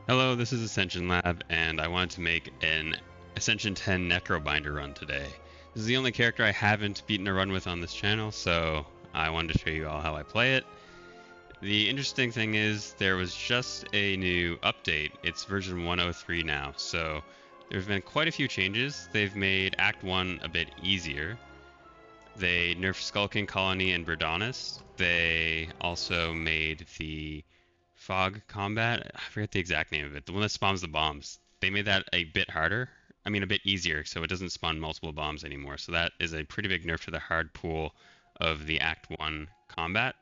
Hello, this is Ascension Lab, and I wanted to make an Ascension 10 Necrobinder run today. This is the only character I haven't beaten a run with on this channel, so I wanted to show you all how I play it. The interesting thing is there was just a new update. It's version 103 now, so there's been quite a few changes. They've made Act 1 a bit easier. They nerfed Skull King Colony and Berdonis. They also made the Fog Combat, I forget the exact name of it, the one that spawns the bombs. They made that a bit harder, I mean a bit easier, so it doesn't spawn multiple bombs anymore. So that is a pretty big nerf to the hard pool of the Act 1 combat.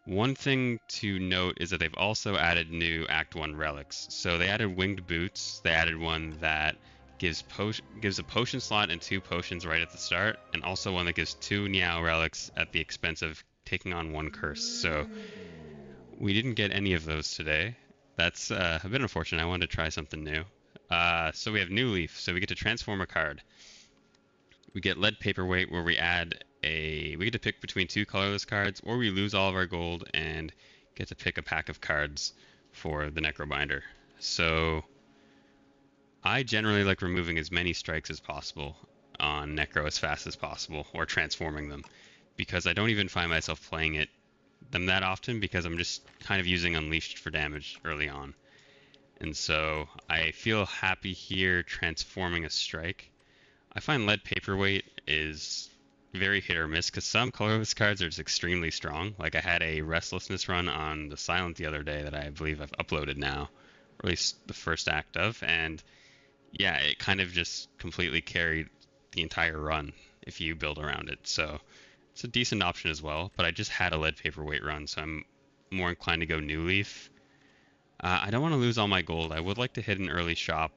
One thing to note is that they've also added new Act 1 relics. So they added Winged Boots, they added one that gives a potion slot and 2 potions right at the start, and also one that gives 2 Niao relics at the expense of taking on 1 curse. So we didn't get any of those today. That's a bit unfortunate. I wanted to try something new. So we have New Leaf, so we get to transform a card. We get Lead Paperweight, where we get to pick between 2 colorless cards, or we lose all of our gold and get to pick a pack of cards for the Necrobinder. So I generally like removing as many strikes as possible on Necro as fast as possible, or transforming them, because I don't even find myself playing them that often because I'm just kind of using Unleashed for damage early on. And so I feel happy here transforming a strike. I find Lead Paperweight is very hit or miss because some colorless cards are just extremely strong. Like I had a Restlessness run on the Silent the other day that I believe I've uploaded now, or at least the first act of, and yeah, it kind of just completely carried the entire run if you build around it. So it's a decent option as well, but I just had a Lead Paperweight run, so I'm more inclined to go New Leaf. I don't want to lose all my gold. I would like to hit an early shop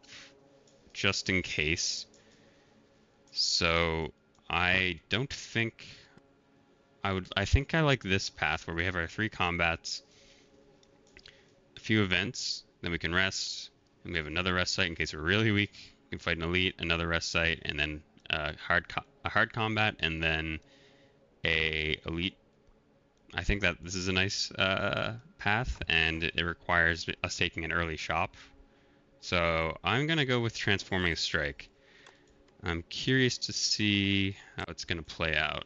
just in case. So I don't think I would. I think I like this path where we have our 3 combats, a few events, then we can rest, and we have another rest site in case we're really weak. We can fight an elite, another rest site, and then a hard combat, and then a elite. I think that this is a nice path, and it requires us taking an early shop. So I'm gonna go with transforming a strike. I'm curious to see how it's gonna play out.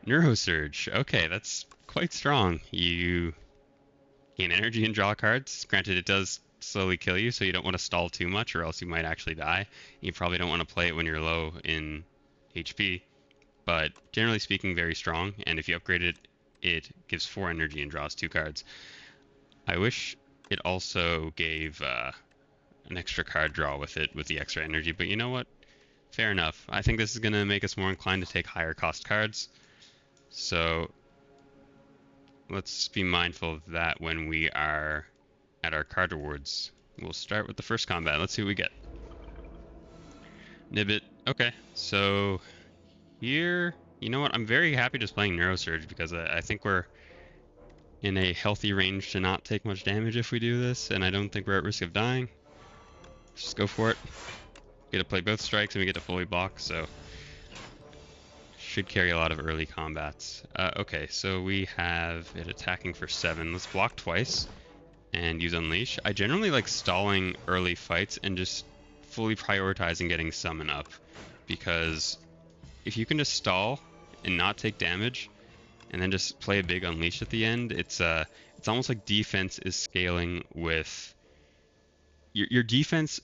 Neurosurge. Okay, that's quite strong. You gain energy and draw cards. Granted, it does slowly kill you, so you don't want to stall too much, or else you might actually die. You probably don't want to play it when you're low in HP. But generally speaking, very strong, and if you upgrade it, it gives 4 energy and draws 2 cards. I wish it also gave an extra card draw with it, with the extra energy, but you know what? Fair enough. I think this is going to make us more inclined to take higher cost cards, so let's be mindful of that when we are at our card rewards. We'll start with the first combat. Let's see what we get. Nibbit. Okay, so here, you know what? I'm very happy just playing Neurosurge because I think we're in a healthy range to not take much damage if we do this, and I don't think we're at risk of dying. Just go for it. Get to play both strikes and we get to fully block, so should carry a lot of early combats. Okay, so we have it attacking for 7. Let's block twice and use Unleash. I generally like stalling early fights and just fully prioritizing getting Summon up, because if you can just stall and not take damage and then just play a big Unleash at the end, it's almost like defense is scaling with your defense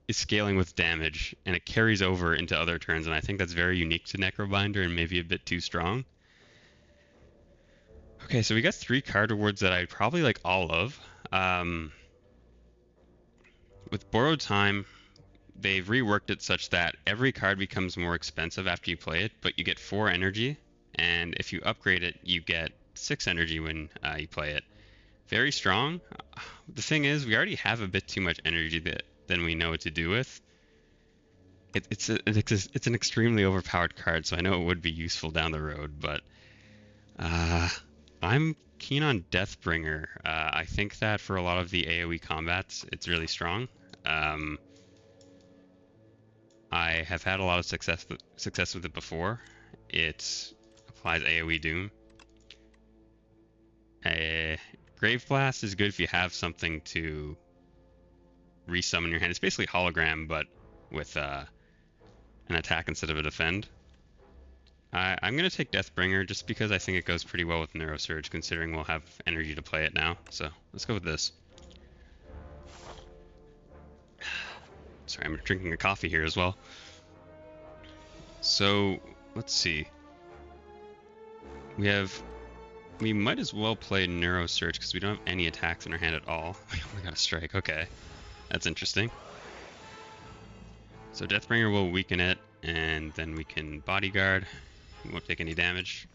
is scaling with damage, and it carries over into other turns, and I think that's very unique to Necrobinder and maybe a bit too strong. Okay, so we got 3 card rewards that I'd probably like all of. With Borrowed Time, they've reworked it such that every card becomes more expensive after you play it, but you get 4 energy, and if you upgrade it, you get 6 energy when you play it. Very strong. The thing is, we already have a bit too much energy than we know what to do with. It's an extremely overpowered card, so I know it would be useful down the road, but I'm keen on Deathbringer. I think that for a lot of the AoE combats, it's really strong. I have had a lot of success with it before. It applies AoE Doom. Grave Blast is good if you have something to resummon your hand. It's basically hologram, but with an attack instead of a defend. I'm going to take Deathbringer just because I think it goes pretty well with Neurosurge, considering we'll have energy to play it now. So let's go with this. Sorry, I'm drinking a coffee here as well. So let's see. We might as well play Neurosurge because we don't have any attacks in our hand at all. We only got a strike. Okay, that's interesting. So Deathbringer will weaken it, and then we can bodyguard. We won't take any damage.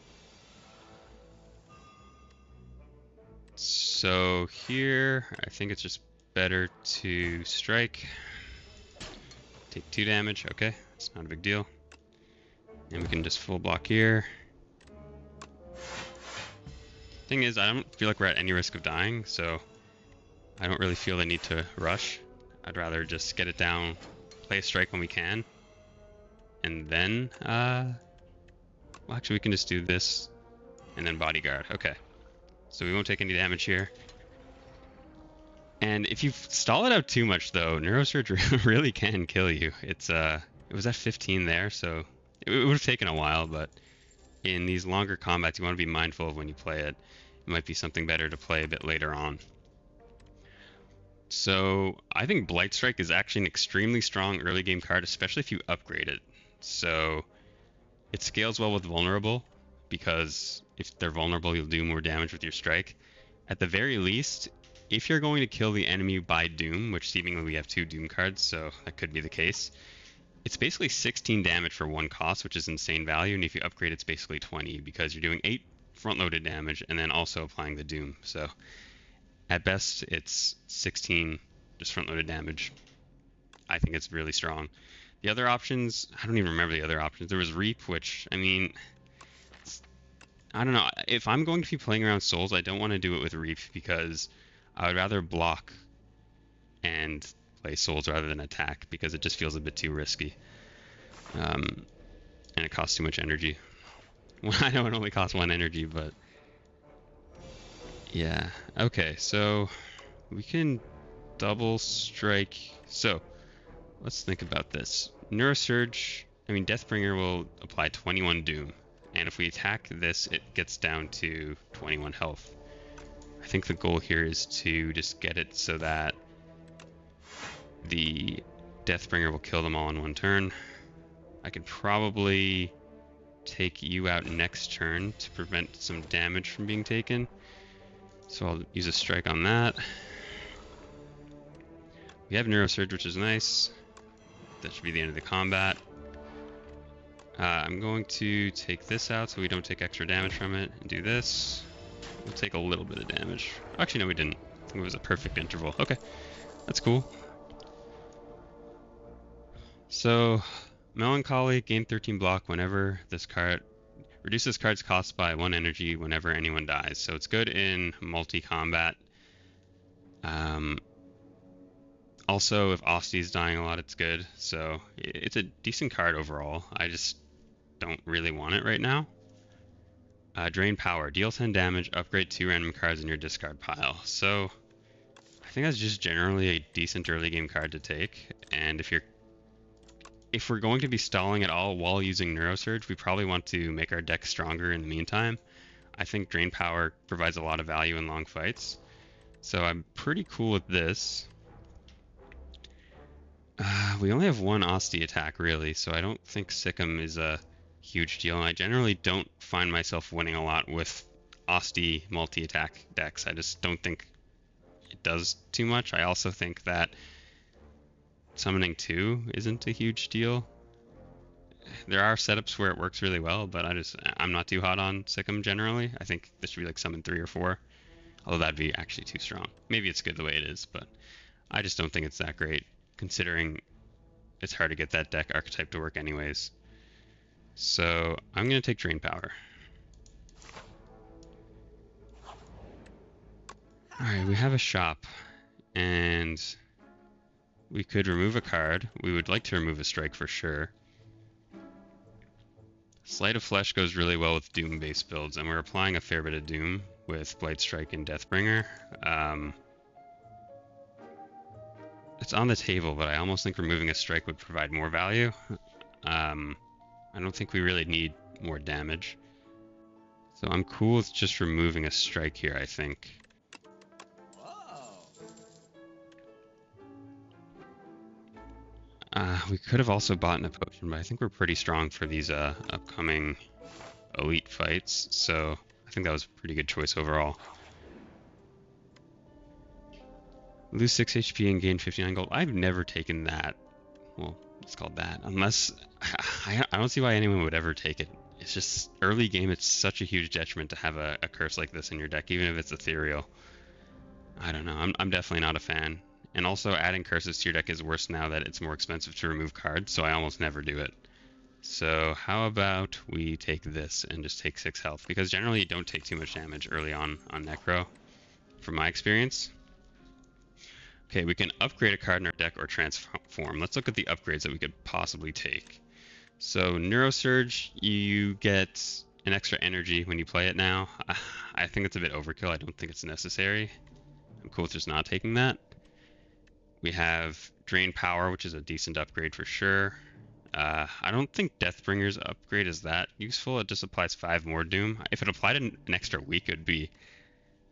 So here, I think it's just better to strike. Take 2 damage. Okay, it's not a big deal. And we can just full block here. Thing is, I don't feel like we're at any risk of dying, so I don't really feel the need to rush. I'd rather just get it down, play a strike when we can, and then, well, actually we can just do this, and then bodyguard. Okay, so we won't take any damage here. And if you stall it out too much, though, Neurosurge really can kill you. It was at 15 there, so it would have taken a while, but in these longer combats, you want to be mindful of when you play it. It might be something better to play a bit later on. So I think Blight Strike is actually an extremely strong early game card, especially if you upgrade it. So it scales well with vulnerable, because if they're vulnerable, you'll do more damage with your strike. At the very least, if you're going to kill the enemy by Doom, which seemingly we have 2 Doom cards, so that could be the case, it's basically 16 damage for 1 cost, which is insane value, and if you upgrade, it's basically 20, because you're doing 8 front-loaded damage and then also applying the Doom. So at best, it's 16 just front-loaded damage. I think it's really strong. The other options, I don't even remember the other options. There was Reap, which, I mean, I don't know. If I'm going to be playing around Souls, I don't want to do it with Reap, because I would rather block and play Souls rather than attack, because it just feels a bit too risky. And it costs too much energy. Well, I know it only costs 1 energy, but yeah. Okay, so we can double strike. So let's think about this. Neurosurge, I mean, Deathbringer will apply 21 Doom, and if we attack this, it gets down to 21 health. I think the goal here is to just get it so that the Deathbringer will kill them all in 1 turn. I could probably take you out next turn to prevent some damage from being taken. So I'll use a strike on that. We have Neurosurge, which is nice. That should be the end of the combat. I'm going to take this out so we don't take extra damage from it, and do this. We'll take a little bit of damage. Actually, no, we didn't. I think it was a perfect interval. Okay, that's cool. So, Melancholy, gain 13 block whenever this card reduces card's cost by 1 energy whenever anyone dies. So it's good in multi-combat. Also, if Osti's dying a lot, it's good. So it's a decent card overall. I just don't really want it right now. Drain Power, deal 10 damage, upgrade 2 random cards in your discard pile. So I think that's just generally a decent early game card to take. And if we're going to be stalling at all while using Neurosurge, we probably want to make our deck stronger in the meantime. I think Drain Power provides a lot of value in long fights. So I'm pretty cool with this. We only have 1 Osti attack, really, so I don't think Sikkim is a huge deal. And I generally don't find myself winning a lot with Osti multi-attack decks. I just don't think it does too much. I also think that summoning 2 isn't a huge deal. There are setups where it works really well, but I'm not too hot on Sikkim generally. I think this should be like summon 3 or 4, although that'd be actually too strong. Maybe it's good the way it is, but I just don't think it's that great, considering it's hard to get that deck archetype to work anyways. So I'm going to take Drain Power. Alright, we have a shop, and we could remove a card. We would like to remove a strike for sure. Sleight of Flesh goes really well with Doom-based builds, and we're applying a fair bit of Doom, with Blight Strike and Deathbringer. It's on the table, but I almost think removing a strike would provide more value. I don't think we really need more damage. So I'm cool with just removing a strike here, I think. We could have also bought in a potion, but I think we're pretty strong for these upcoming elite fights, so I think that was a pretty good choice overall. Lose 6 HP and gain 59 gold. I've never taken that. Well, it's called that. Unless... I don't see why anyone would ever take it. It's just early game, it's such a huge detriment to have a curse like this in your deck, even if it's ethereal. I don't know. I'm definitely not a fan. And also, adding curses to your deck is worse now that it's more expensive to remove cards, so I almost never do it. So how about we take this and just take 6 health? Because generally you don't take too much damage early on Necro, from my experience. Okay, we can upgrade a card in our deck or transform. Let's look at the upgrades that we could possibly take. So Neurosurge, you get an extra energy when you play it now. I think it's a bit overkill. I don't think it's necessary. I'm cool with just not taking that. We have Drain Power, which is a decent upgrade for sure. I don't think Deathbringer's upgrade is that useful. It just applies 5 more Doom. If it applied an extra week, it'd be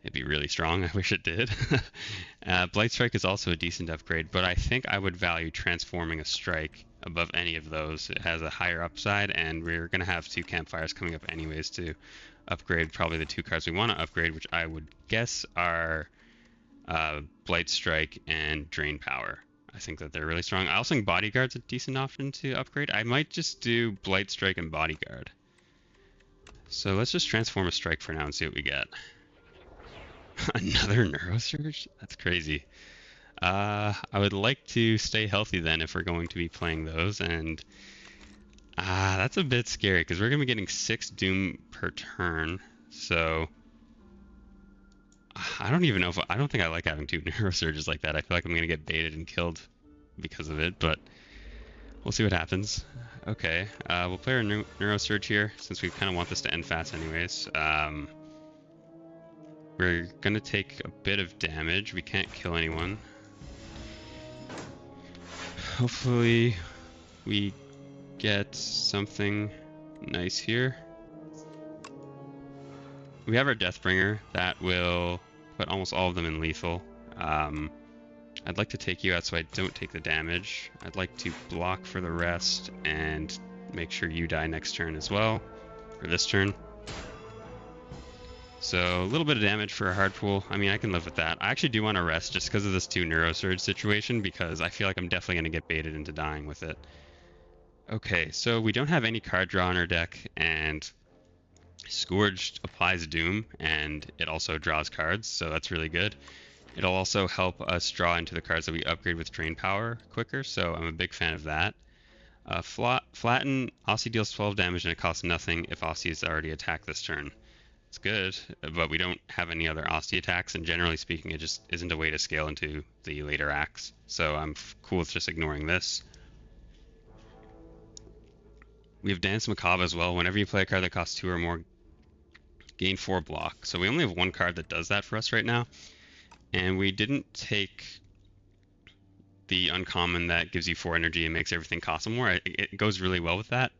really strong. I wish it did. Blight Strike is also a decent upgrade, but I think I would value transforming a strike above any of those. It has a higher upside, and we're going to have 2 campfires coming up anyways to upgrade probably the 2 cards we want to upgrade, which I would guess are Blight Strike and Drain Power. I think that they're really strong. I also think Bodyguard's a decent option to upgrade. I might just do Blight Strike and Bodyguard. So let's just transform a strike for now and see what we get. Another Neurosurge? That's crazy. I would like to stay healthy then if we're going to be playing those, and that's a bit scary because we're going to be getting 6 Doom per turn, so I don't even know if I don't think I like having 2 Neurosurges like that. I feel like I'm going to get baited and killed because of it, but we'll see what happens. Okay, we'll play our Neurosurge here since we kind of want this to end fast anyways. We're going to take a bit of damage. We can't kill anyone. Hopefully we get something nice here. We have our Deathbringer. That will put almost all of them in lethal. I'd like to take you out so I don't take the damage. I'd like to block for the rest and make sure you die next turn as well, or this turn. So a little bit of damage for a hard pool. I mean, I can live with that. I actually do want to rest just because of this 2 Neurosurge situation, because I feel like I'm definitely going to get baited into dying with it. Okay, so we don't have any card draw in our deck, and Scourged applies Doom, and it also draws cards, so that's really good. It'll also help us draw into the cards that we upgrade with Drain Power quicker, so I'm a big fan of that. Flatten, Aussie deals 12 damage and it costs nothing if Aussie is already attacked this turn. It's good, but we don't have any other Aussie attacks, and generally speaking it just isn't a way to scale into the later acts, so I'm cool with just ignoring this. We have Dance Macabre as well. Whenever you play a card that costs 2 or more, gain 4 block. So we only have 1 card that does that for us right now. And we didn't take the uncommon that gives you 4 energy and makes everything cost more. It goes really well with that.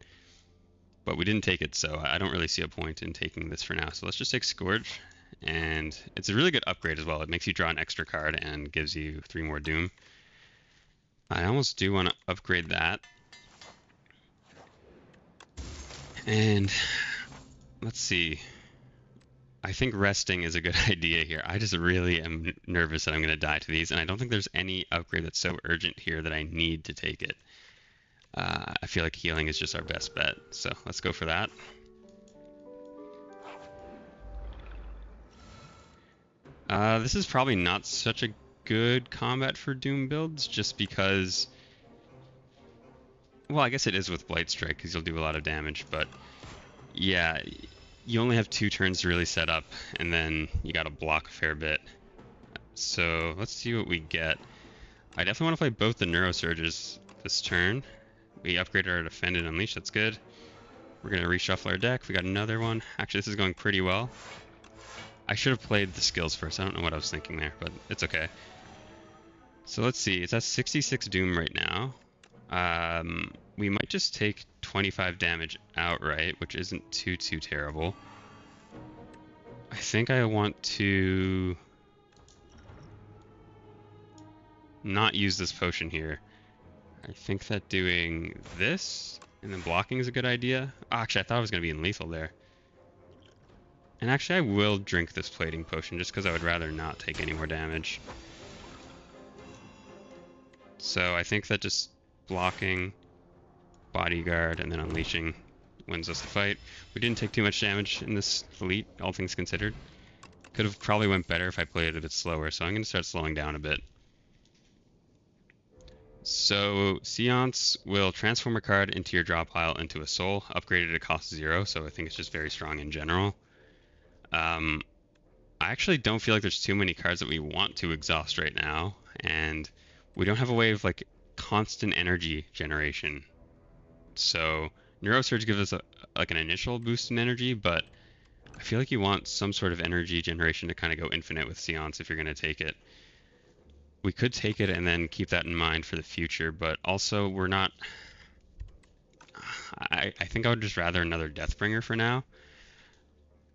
But we didn't take it, so I don't really see a point in taking this for now. So let's just take Scourge. And it's a really good upgrade as well. It makes you draw an extra card and gives you 3 more Doom. I almost do want to upgrade that. And let's see. I think resting is a good idea here. I just really am nervous that I'm going to die to these, and I don't think there's any upgrade that's so urgent here that I need to take it. I feel like healing is just our best bet, so let's go for that. This is probably not such a good combat for Doom builds, just because... Well, I guess it is with Blight Strike, because you'll do a lot of damage, but yeah, you only have 2 turns to really set up, and then you gotta block a fair bit. So let's see what we get. I definitely want to play both the Neurosurges this turn. We upgraded our Defend and Unleash, that's good. We're gonna reshuffle our deck. We got another one. Actually, this is going pretty well. I should have played the skills first. I don't know what I was thinking there, but it's okay. So let's see. It's at 66 Doom right now. We might just take 25 damage outright, which isn't too terrible. I think I want to not use this potion here. I think that doing this and then blocking is a good idea. Oh, actually, I thought I was going to be in lethal there. And actually, I will drink this plating potion just because I would rather not take any more damage. So I think that just blocking, bodyguard, and then unleashing wins us the fight. We didn't take too much damage in this elite, all things considered. Could have probably went better if I played it a bit slower, so I'm going to start slowing down a bit. So Seance will transform a card into your draw pile into a soul, upgraded at cost 0, so I think it's just very strong in general. I actually don't feel like there's too many cards that we want to exhaust right now, and we don't have a way of like constant energy generation. So Neurosurge gives us like an initial boost in energy, but I feel like you want some sort of energy generation to kind of go infinite with Seance if you're going to take it. We could take it and then keep that in mind for the future, but also we're not... I think I would just rather another Deathbringer for now,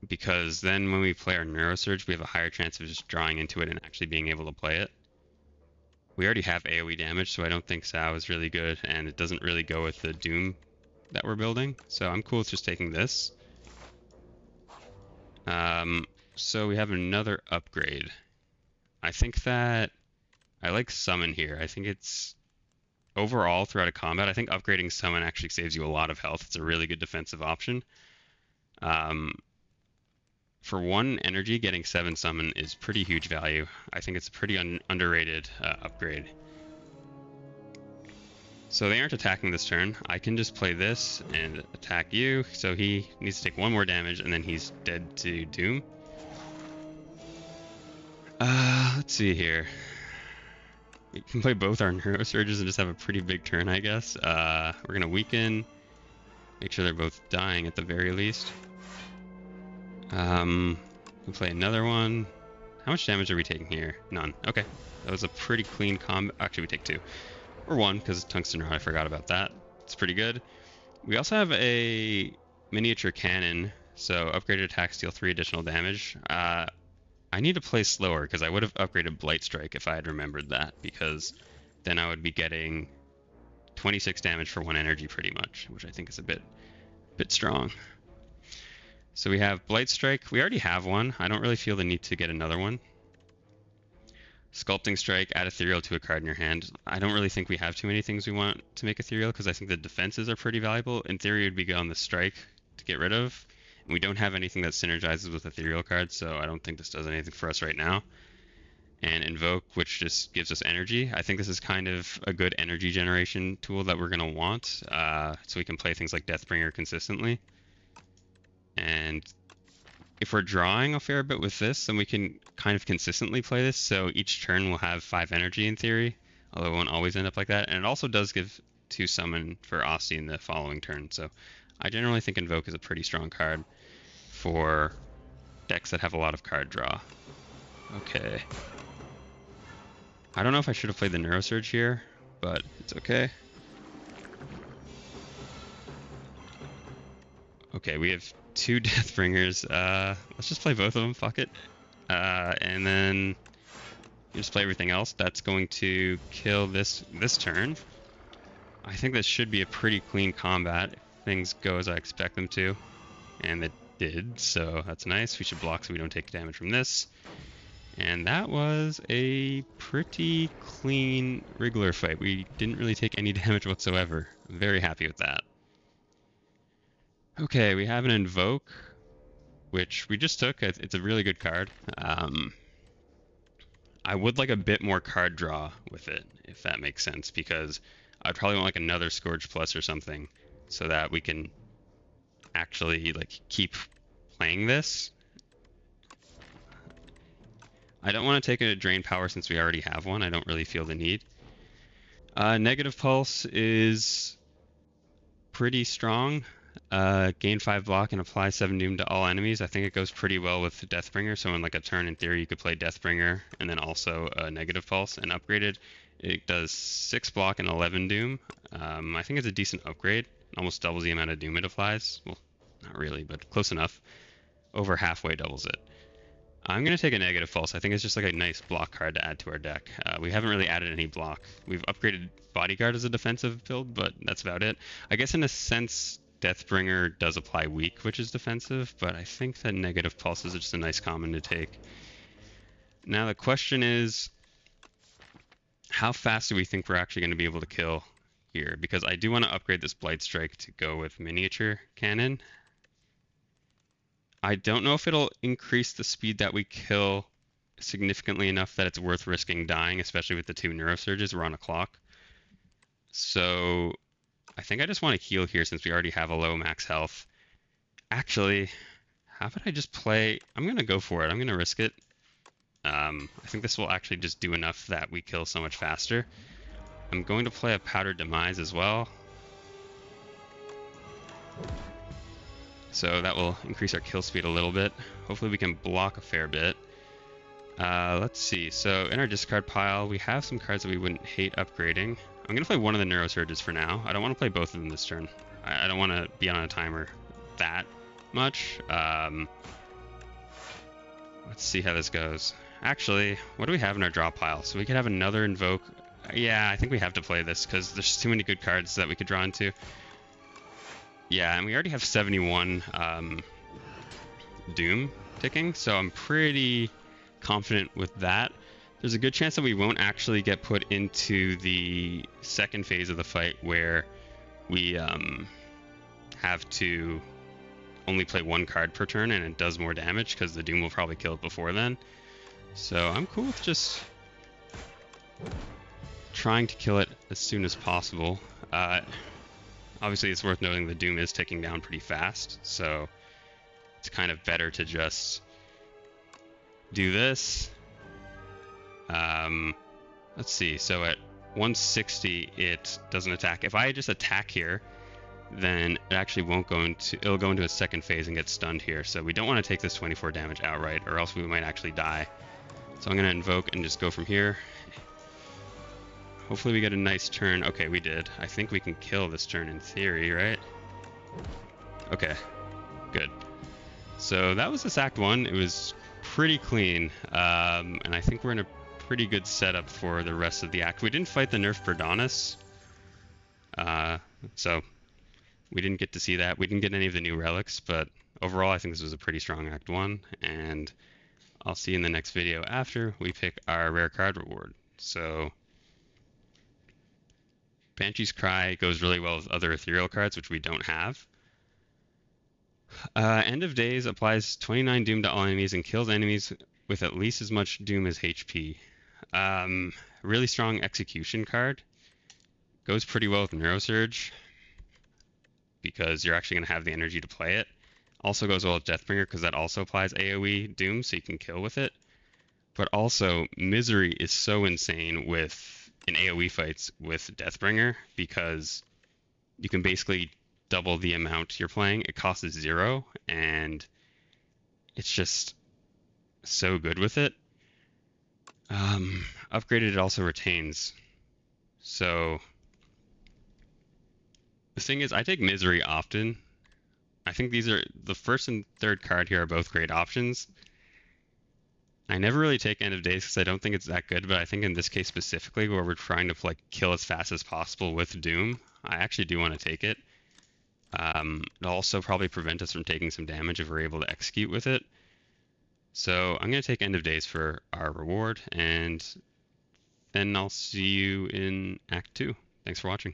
because then when we play our Neurosurge, we have a higher chance of just drawing into it and actually being able to play it. We already have AoE damage, so I don't think Sao is really good, and it doesn't really go with the Doom that we're building, so I'm cool with just taking this. So we have another upgrade. I think that I like Summon here. I think it's overall throughout a combat, I think upgrading Summon actually saves you a lot of health. It's a really good defensive option. For 1 energy, getting 7 Summon is pretty huge value. I think it's a pretty underrated upgrade. So they aren't attacking this turn. I can just play this and attack you. So he needs to take 1 more damage and then he's dead to Doom. Let's see here. We can play both our Neurosurges and just have a pretty big turn, I guess. We're going to weaken. Make sure they're both dying at the very least. We'll play another one. How much damage are we taking here? None. Okay. That was a pretty clean combat. Actually, we take 2. Or 1, because Tungsten Rod, I forgot about that. It's pretty good. We also have a miniature cannon, so upgraded attacks deal 3 additional damage. I need to play slower, because I would have upgraded Blight Strike if I had remembered that, because then I would be getting 26 damage for 1 energy pretty much, which I think is a bit strong. So we have Blight Strike. We already have one. I don't really feel the need to get another one. Sculpting Strike, add Ethereal to a card in your hand. I don't really think we have too many things we want to make Ethereal, because I think the defenses are pretty valuable. In theory, it would be on the Strike to get rid of. And we don't have anything that synergizes with Ethereal cards, so I don't think this does anything for us right now. And Invoke, which just gives us energy. I think this is kind of a good energy generation tool that we're going to want, so we can play things like Deathbringer consistently. And if we're drawing a fair bit with this, then we can kind of consistently play this, so each turn will have 5 energy in theory, although it won't always end up like that. And it also does give 2 summon for Asti in the following turn, so I generally think Invoke is a pretty strong card for decks that have a lot of card draw. Okay. I don't know if I should have played the Neurosurge here, but it's okay. Okay, we have 2 Deathbringers. Let's just play both of them, fuck it. And then you just play everything else. That's going to kill this turn. I think this should be a pretty clean combat if things go as I expect them to. And it did, so that's nice. We should block so we don't take damage from this. And that was a pretty clean Wriggler fight. We didn't really take any damage whatsoever. I'm very happy with that. Okay, we have an Invoke, which we just took. It's a really good card. I would like a bit more card draw with it, if that makes sense, because I'd probably want like another Scourged Plus or something, so that we can actually like keep playing this. I don't want to take a Drain Power since we already have one. I don't really feel the need. Negative Pulse is pretty strong. Gain 5 block and apply 7 doom to all enemies. I think it goes pretty well with Deathbringer, so in like a turn in theory you could play Deathbringer and then also a negative pulse and upgraded. It does 6 block and 11 doom. I think it's a decent upgrade. It almost doubles the amount of doom it applies. Well, not really, but close enough. Over halfway doubles it. I'm going to take a negative pulse. I think it's just like a nice block card to add to our deck. We haven't really added any block. We've upgraded Bodyguard as a defensive build, but that's about it. I guess in a sense, Deathbringer does apply weak, which is defensive, but I think that negative pulse is just a nice common to take. Now the question is, how fast do we think we're actually going to be able to kill here? Because I do want to upgrade this Blight Strike to go with miniature cannon. I don't know if it'll increase the speed that we kill significantly enough that it's worth risking dying, especially with the 2 Neurosurges. We're on a clock. So I think I just want to heal here since we already have a low max health. Actually, how about I just play... I'm going to go for it. I'm going to risk it. I think this will actually just do enough that we kill so much faster. I'm going to play a Powdered Demise as well. So that will increase our kill speed a little bit. Hopefully we can block a fair bit. Let's see. So in our discard pile, we have some cards that we wouldn't hate upgrading. I'm going to play one of the Neurosurges for now. I don't want to play both of them this turn. I don't want to be on a timer that much. Let's see how this goes. Actually, what do we have in our draw pile? So we could have another Invoke. Yeah, I think we have to play this because there's too many good cards that we could draw into. Yeah, and we already have 71 Doom ticking, so I'm pretty confident with that. There's a good chance that we won't actually get put into the second phase of the fight where we have to only play 1 card per turn and it does more damage because the Doom will probably kill it before then. So I'm cool with just trying to kill it as soon as possible. Obviously, it's worth noting the Doom is ticking down pretty fast, so it's kind of better to just do this. Let's see, so at 160, it doesn't attack. If I just attack here, then it actually won't go into, it'll go into a second phase and get stunned here. So we don't want to take this 24 damage outright, or else we might actually die. So I'm going to invoke and just go from here. Hopefully we get a nice turn. Okay, we did. I think we can kill this turn in theory, right? Okay, good. So that was this Act 1. It was pretty clean, and I think we're in a pretty good setup for the rest of the act. We didn't fight the nerf Verdonis, so we didn't get to see that. We didn't get any of the new relics, but overall I think this was a pretty strong Act 1, and I'll see you in the next video after we pick our rare card reward. So Banshee's Cry goes really well with other ethereal cards, which we don't have. End of Days applies 29 Doom to all enemies and kills enemies with at least as much Doom as HP. Really strong execution card. Goes pretty well with Neurosurge because you're actually going to have the energy to play it. Also goes well with Deathbringer because that also applies AoE Doom, so you can kill with it. But also, Misery is so insane in AoE fights with Deathbringer because you can basically double the amount you're playing. It costs 0, and it's just so good with it. Upgraded, it also retains. So the thing is, I take Misery often. I think these are the first and third card here are both great options. I never really take End of Days because I don't think it's that good, but I think in this case specifically, where we're trying to kill as fast as possible with Doom, I actually do want to take it. It'll also probably prevent us from taking some damage if we're able to execute with it. So I'm going to take End of Days for our reward, and then I'll see you in Act 2. Thanks for watching.